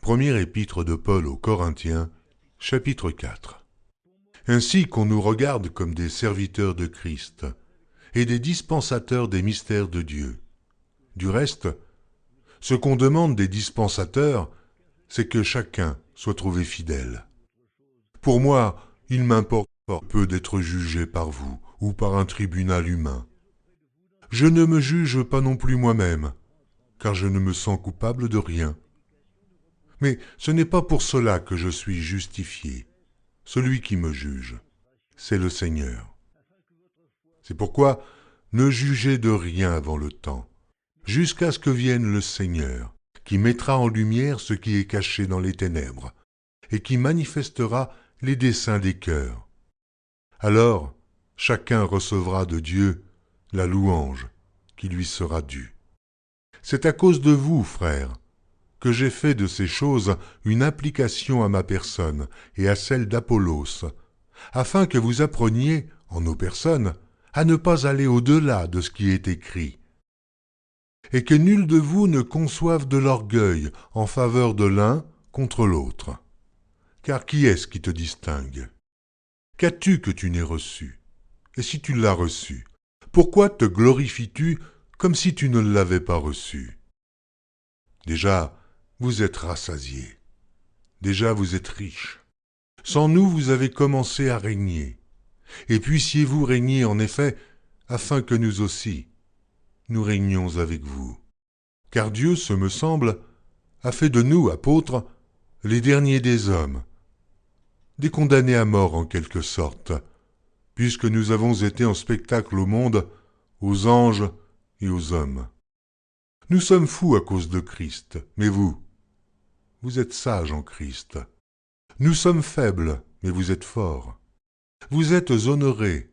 Première épître de Paul aux Corinthiens, chapitre 4. Ainsi qu'on nous regarde comme des serviteurs de Christ et des dispensateurs des mystères de Dieu. Du reste, ce qu'on demande des dispensateurs, c'est que chacun soit trouvé fidèle. Pour moi, il m'importe fort peu d'être jugé par vous ou par un tribunal humain. Je ne me juge pas non plus moi-même, car je ne me sens coupable de rien. Mais ce n'est pas pour cela que je suis justifié. Celui qui me juge, c'est le Seigneur. C'est pourquoi ne jugez de rien avant le temps, jusqu'à ce que vienne le Seigneur, qui mettra en lumière ce qui est caché dans les ténèbres, et qui manifestera les desseins des cœurs. Alors, chacun recevra de Dieu la louange qui lui sera due. C'est à cause de vous, frères, que j'ai fait de ces choses une application à ma personne et à celle d'Apollos, afin que vous appreniez, en nos personnes, à ne pas aller au-delà de ce qui est écrit, et que nul de vous ne conçoive de l'orgueil en faveur de l'un contre l'autre. Car qui est-ce qui te distingue? Qu'as-tu que tu n'aies reçu? Et si tu l'as reçu, pourquoi te glorifies-tu comme si tu ne l'avais pas reçu? Déjà, vous êtes rassasiés. Déjà, vous êtes riches. Sans nous, vous avez commencé à régner. Et puissiez-vous régner en effet, afin que nous aussi, nous régnions avec vous. Car Dieu, ce me semble, a fait de nous, apôtres, les derniers des hommes, des condamnés à mort en quelque sorte, puisque nous avons été en spectacle au monde, aux anges et aux hommes. Nous sommes fous à cause de Christ, mais vous êtes sages en Christ. Nous sommes faibles, mais vous êtes forts. Vous êtes honorés,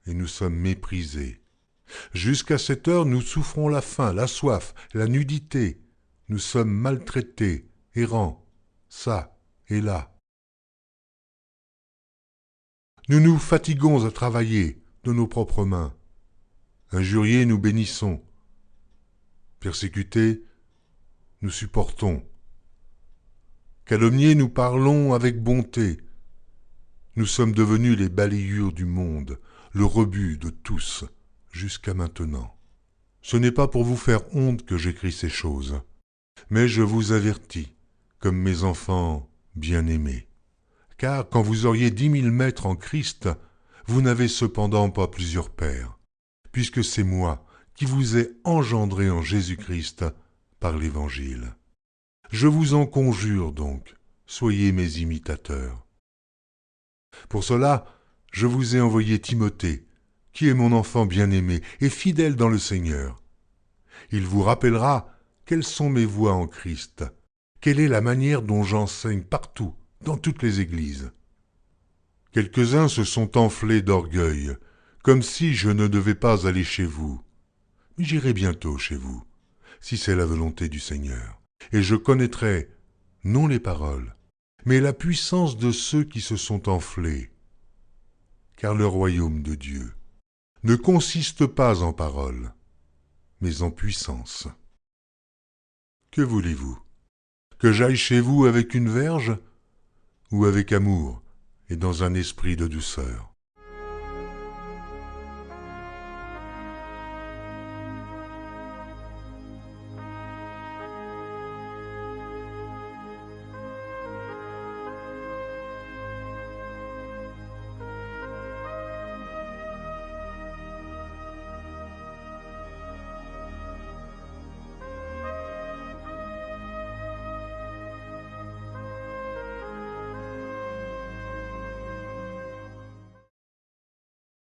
et nous sommes méprisés. Jusqu'à cette heure, nous souffrons la faim, la soif, la nudité. Nous sommes maltraités, errants, ça et là. Nous nous fatiguons à travailler de nos propres mains. Injuriés, nous bénissons. Persécutés, nous supportons. Calomniés, nous parlons avec bonté. Nous sommes devenus les balayures du monde, le rebut de tous, jusqu'à maintenant. Ce n'est pas pour vous faire honte que j'écris ces choses, mais je vous avertis, comme mes enfants bien-aimés. Car quand vous auriez 10 000 maîtres en Christ, vous n'avez cependant pas plusieurs pères, puisque c'est moi qui vous ai engendré en Jésus-Christ par l'Évangile. Je vous en conjure donc, soyez mes imitateurs. Pour cela, je vous ai envoyé Timothée, qui est mon enfant bien-aimé et fidèle dans le Seigneur. Il vous rappellera quelles sont mes voies en Christ, quelle est la manière dont j'enseigne partout, dans toutes les églises. Quelques-uns se sont enflés d'orgueil, comme si je ne devais pas aller chez vous. Mais j'irai bientôt chez vous, si c'est la volonté du Seigneur, et je connaîtrai, non les paroles, mais la puissance de ceux qui se sont enflés. Car le royaume de Dieu ne consiste pas en paroles, mais en puissance. Que voulez-vous? Que j'aille chez vous avec une verge, ou avec amour et dans un esprit de douceur?